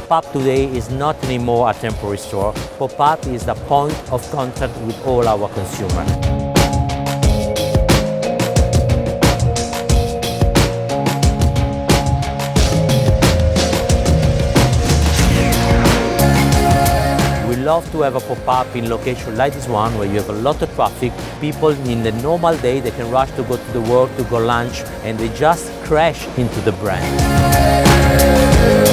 Pop-up today is not anymore a temporary store. Pop-up is the point of contact with all our consumers. We love to have a pop-up in location like this one where you have a lot of traffic. People in the normal day, they can rush to go to the work, to go lunch, and they just crash into the brand.